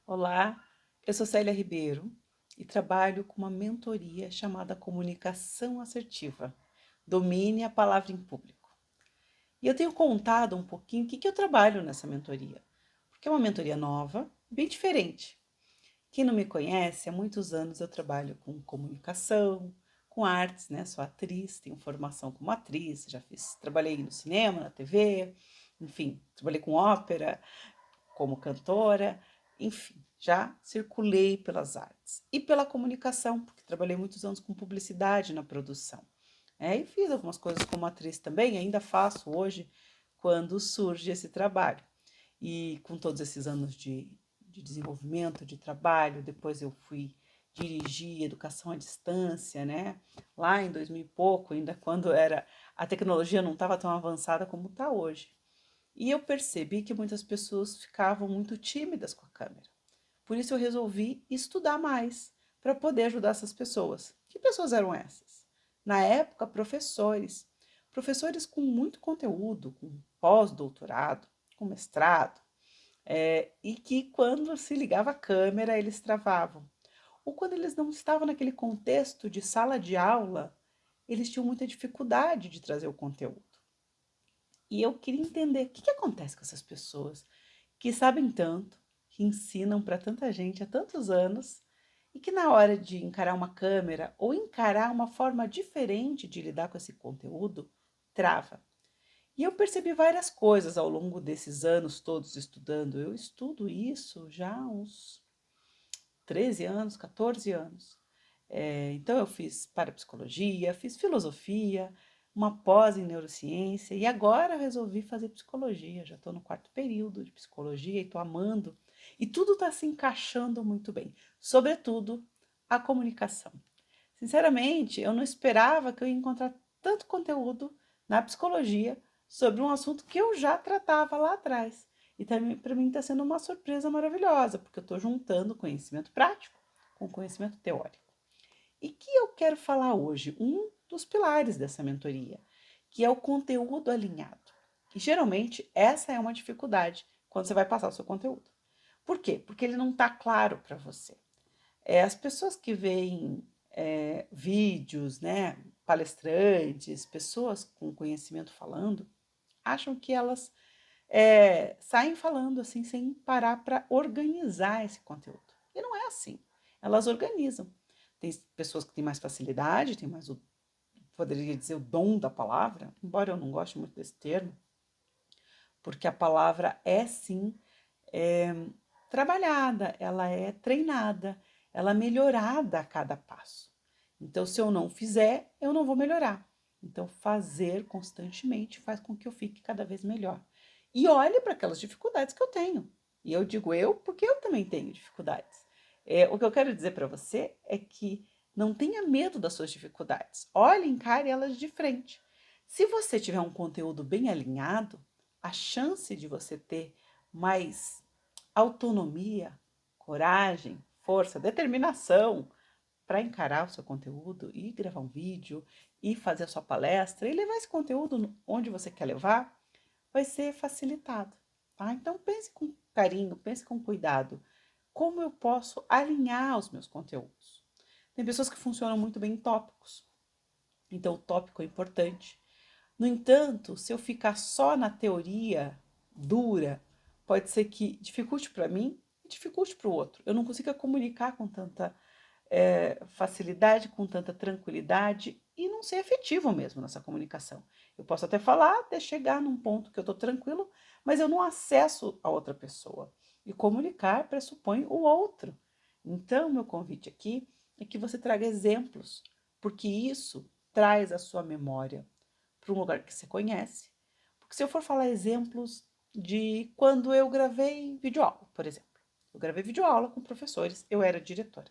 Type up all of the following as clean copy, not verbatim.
Olá, eu sou Célia Ribeiro e trabalho com uma mentoria chamada Comunicação Assertiva. Domine a palavra em público. E eu tenho contado um pouquinho o que eu trabalho nessa mentoria, porque é uma mentoria nova, bem diferente. Quem não me conhece, há muitos anos eu trabalho com comunicação, com artes, né? Sou atriz, tenho formação como atriz, trabalhei no cinema, na TV, enfim, trabalhei com ópera, como cantora, enfim, já circulei pelas artes e pela comunicação, porque trabalhei muitos anos com publicidade na produção. E fiz algumas coisas como atriz também, ainda faço hoje quando surge esse trabalho. E com todos esses anos de desenvolvimento, de trabalho, depois eu fui dirigir educação à distância, né? Lá em 2000 e pouco, ainda quando a tecnologia não estava tão avançada como está hoje. E eu percebi que muitas pessoas ficavam muito tímidas com a câmera. Por isso eu resolvi estudar mais para poder ajudar essas pessoas. Que pessoas eram essas? Na época, professores. Professores com muito conteúdo, com pós-doutorado, com mestrado, e que quando se ligava a câmera eles travavam. Ou quando eles não estavam naquele contexto de sala de aula, eles tinham muita dificuldade de trazer o conteúdo. E eu queria entender o que acontece com essas pessoas que sabem tanto, que ensinam para tanta gente há tantos anos e que na hora de encarar uma câmera ou encarar uma forma diferente de lidar com esse conteúdo, trava. E eu percebi várias coisas ao longo desses anos todos estudando. Eu estudo isso já há uns 13 anos, 14 anos. Então eu fiz parapsicologia, fiz filosofia, uma pós em neurociência e agora eu resolvi fazer psicologia. Já estou no quarto período de psicologia e estou amando. E tudo está se encaixando muito bem, sobretudo a comunicação. Sinceramente, eu não esperava que eu ia encontrar tanto conteúdo na psicologia sobre um assunto que eu já tratava lá atrás. E para mim está sendo uma surpresa maravilhosa, porque eu estou juntando conhecimento prático com conhecimento teórico. E que eu quero falar hoje? Um dos pilares dessa mentoria, que é o conteúdo alinhado. E geralmente essa é uma dificuldade quando você vai passar o seu conteúdo. Por quê? Porque ele não está claro para você. As pessoas que veem vídeos, né, palestrantes, pessoas com conhecimento falando, acham que elas saem falando assim sem parar para organizar esse conteúdo. E não é assim. Elas organizam. Tem pessoas que têm mais facilidade, têm mais poderia dizer, o dom da palavra, embora eu não goste muito desse termo, porque a palavra é sim é, trabalhada, ela é treinada, ela é melhorada a cada passo. Então, se eu não fizer, eu não vou melhorar. Então, fazer constantemente faz com que eu fique cada vez melhor. E olhe para aquelas dificuldades que eu tenho. E eu digo eu porque eu também tenho dificuldades. O que eu quero dizer para você é que não tenha medo das suas dificuldades. Olhe, encare elas de frente. Se você tiver um conteúdo bem alinhado, a chance de você ter mais autonomia, coragem, força, determinação para encarar o seu conteúdo e gravar um vídeo e fazer a sua palestra e levar esse conteúdo onde você quer levar, vai ser facilitado, tá? Então pense com carinho, pense com cuidado. Como eu posso alinhar os meus conteúdos? Tem pessoas que funcionam muito bem em tópicos, então o tópico é importante. No entanto, se eu ficar só na teoria dura, pode ser que dificulte para mim e dificulte para o outro. Eu não consiga comunicar com tanta facilidade, com tanta tranquilidade e não ser efetivo mesmo nessa comunicação. Eu posso até falar até chegar num ponto que eu estou tranquilo, mas eu não acesso a outra pessoa. E comunicar pressupõe o outro. Então, meu convite aqui é que você traga exemplos, porque isso traz a sua memória para um lugar que você conhece. Porque se eu for falar exemplos de quando eu gravei videoaula, por exemplo. Eu gravei videoaula com professores, eu era diretora.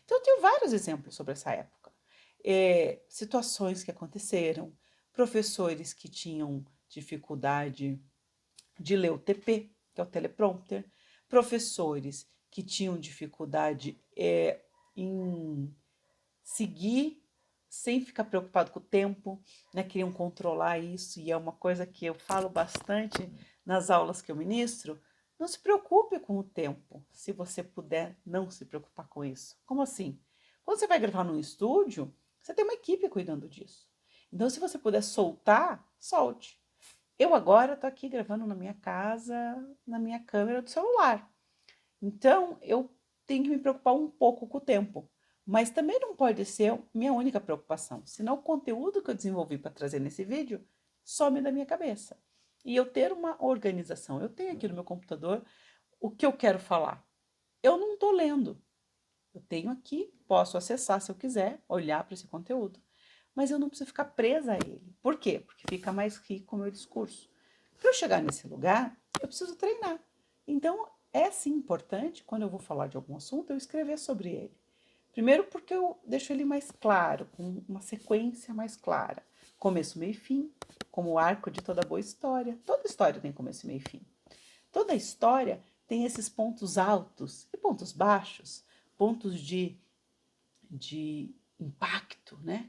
Então, eu tenho vários exemplos sobre essa época. Situações que aconteceram, professores que tinham dificuldade de ler o TP, que é o teleprompter, professores que tinham dificuldade em seguir sem ficar preocupado com o tempo, né? Queriam controlar isso, e é uma coisa que eu falo bastante nas aulas que eu ministro, Não se preocupe com o tempo, se você puder não se preocupar com isso. Como assim? Quando você vai gravar num estúdio, você tem uma equipe cuidando disso. Então, se você puder soltar, solte. Eu agora estou aqui gravando na minha casa, na minha câmera do celular. Então, eu tenho que me preocupar um pouco com o tempo. Mas também não pode ser minha única preocupação, senão o conteúdo que eu desenvolvi para trazer nesse vídeo some da minha cabeça. E eu ter uma organização. Eu tenho aqui no meu computador o que eu quero falar. Eu não estou lendo. Eu tenho aqui, posso acessar se eu quiser, olhar para esse conteúdo. Mas eu não preciso ficar presa a ele. Por quê? Porque fica mais rico o meu discurso. Para eu chegar nesse lugar, eu preciso treinar. Então, é sim importante, quando eu vou falar de algum assunto, eu escrever sobre ele. Primeiro porque eu deixo ele mais claro, com uma sequência mais clara. Começo, meio e fim, como o arco de toda boa história. Toda história tem começo, meio e fim. Toda história tem esses pontos altos e pontos baixos, pontos de impacto, né?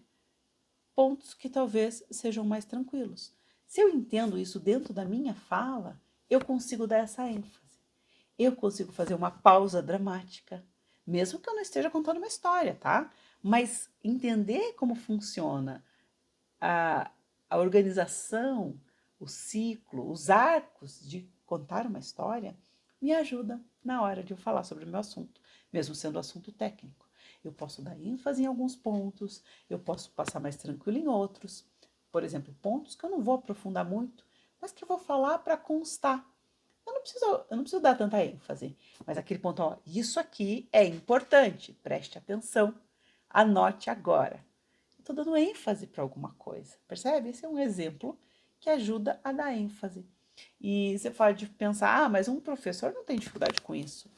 Pontos que talvez sejam mais tranquilos. Se eu entendo isso dentro da minha fala, eu consigo dar essa ênfase. Eu consigo fazer uma pausa dramática, mesmo que eu não esteja contando uma história, tá? Mas entender como funciona a, a organização, o ciclo, os arcos de contar uma história, me ajuda na hora de eu falar sobre o meu assunto, mesmo sendo assunto técnico. Eu posso dar ênfase em alguns pontos, eu posso passar mais tranquilo em outros. Por exemplo, pontos que eu não vou aprofundar muito, mas que eu vou falar para constar. Eu não preciso dar tanta ênfase, mas aquele ponto, ó, isso aqui é importante, preste atenção, anote agora. Estou dando ênfase para alguma coisa, percebe? Esse é um exemplo que ajuda a dar ênfase. E você pode pensar, mas um professor não tem dificuldade com isso.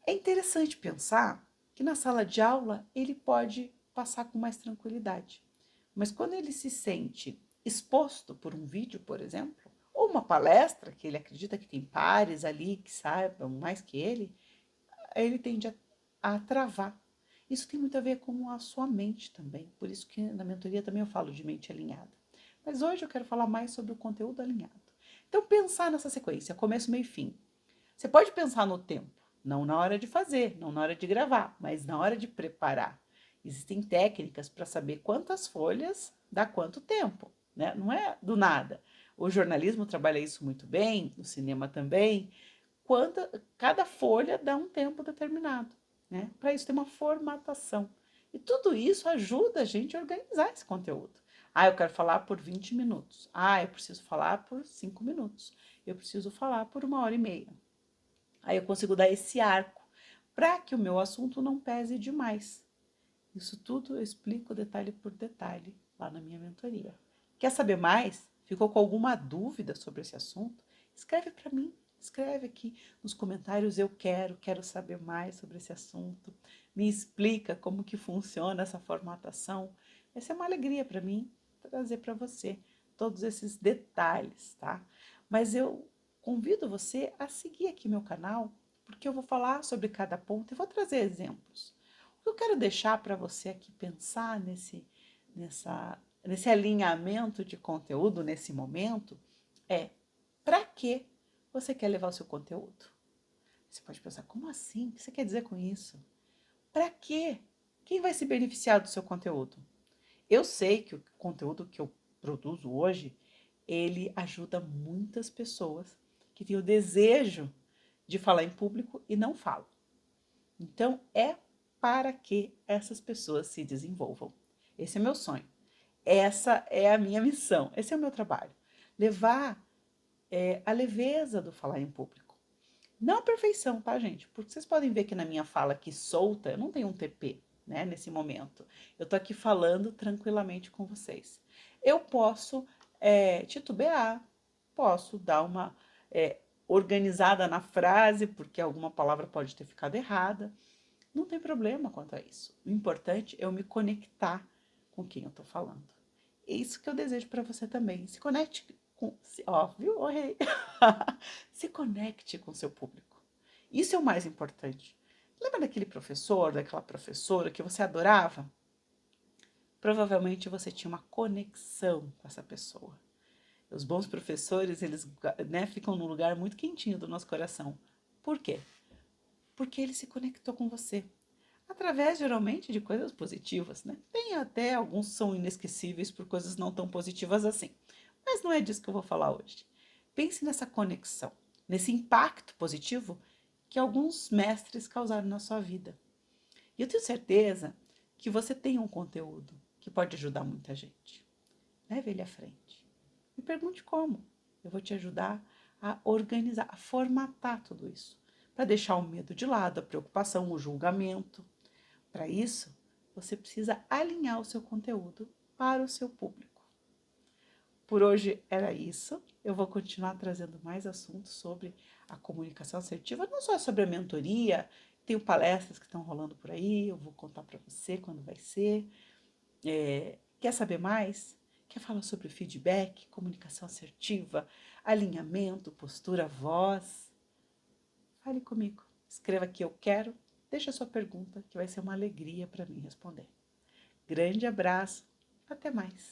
É interessante pensar que na sala de aula ele pode passar com mais tranquilidade. Mas quando ele se sente exposto por um vídeo, por exemplo, ou uma palestra que ele acredita que tem pares ali que saibam mais que ele tende a travar. Isso tem muito a ver com a sua mente também, por isso que na mentoria também eu falo de mente alinhada. Mas hoje eu quero falar mais sobre o conteúdo alinhado. Então, pensar nessa sequência, começo, meio e fim. Você pode pensar no tempo, não na hora de fazer, não na hora de gravar, mas na hora de preparar. Existem técnicas para saber quantas folhas dá quanto tempo, né? Não é do nada. O jornalismo trabalha isso muito bem, o cinema também. Cada folha dá um tempo determinado, né? Para isso tem uma formatação. E tudo isso ajuda a gente a organizar esse conteúdo. Ah, eu quero falar por 20 minutos. Ah, eu preciso falar por 5 minutos. Eu preciso falar por 1 hora e meia. Aí eu consigo dar esse arco para que o meu assunto não pese demais. Isso tudo eu explico detalhe por detalhe lá na minha mentoria. Quer saber mais? Ficou com alguma dúvida sobre esse assunto? Escreve para mim. Escreve aqui nos comentários, eu quero saber mais sobre esse assunto. Me explica como que funciona essa formatação. Vai ser uma alegria para mim trazer para você todos esses detalhes, tá? Mas eu convido você a seguir aqui meu canal, porque eu vou falar sobre cada ponto e vou trazer exemplos. O que eu quero deixar para você aqui pensar nesse alinhamento de conteúdo, nesse momento, é para que você quer levar o seu conteúdo? Você pode pensar, como assim? O que você quer dizer com isso? Para quê? Quem vai se beneficiar do seu conteúdo? Eu sei que o conteúdo que eu produzo hoje, ele ajuda muitas pessoas que têm o desejo de falar em público e não falam. Então, é para que essas pessoas se desenvolvam. Esse é meu sonho. Essa é a minha missão. Esse é o meu trabalho. Levar a leveza do falar em público. Não a perfeição, tá, gente? Porque vocês podem ver que na minha fala aqui solta, eu não tenho um TP, né, nesse momento. Eu tô aqui falando tranquilamente com vocês. Eu posso titubear, posso dar uma organizada na frase, porque alguma palavra pode ter ficado errada. Não tem problema quanto a isso. O importante é eu me conectar com quem eu tô falando. É isso que eu desejo para você também. Se conecte com. Ó, viu? Oh, hey. Se conecte com seu público. Isso é o mais importante. Lembra daquele professor, daquela professora que você adorava? Provavelmente você tinha uma conexão com essa pessoa. Os bons professores, eles, né, ficam num lugar muito quentinho do nosso coração. Por quê? Porque ele se conectou com você. Através, geralmente, de coisas positivas, né? Tem até alguns que são inesquecíveis por coisas não tão positivas assim. Mas não é disso que eu vou falar hoje. Pense nessa conexão, nesse impacto positivo que alguns mestres causaram na sua vida. E eu tenho certeza que você tem um conteúdo que pode ajudar muita gente. Leve ele à frente. Me pergunte como. Eu vou te ajudar a organizar, a formatar tudo isso, para deixar o medo de lado, a preocupação, o julgamento. Para isso, você precisa alinhar o seu conteúdo para o seu público. Por hoje era isso. Eu vou continuar trazendo mais assuntos sobre a comunicação assertiva, não só sobre a mentoria, tenho palestras que estão rolando por aí, eu vou contar para você quando vai ser. Quer saber mais? Quer falar sobre feedback, comunicação assertiva, alinhamento, postura, voz? Fale comigo. Escreva aqui eu quero, deixa a sua pergunta que vai ser uma alegria para mim responder. Grande abraço, até mais.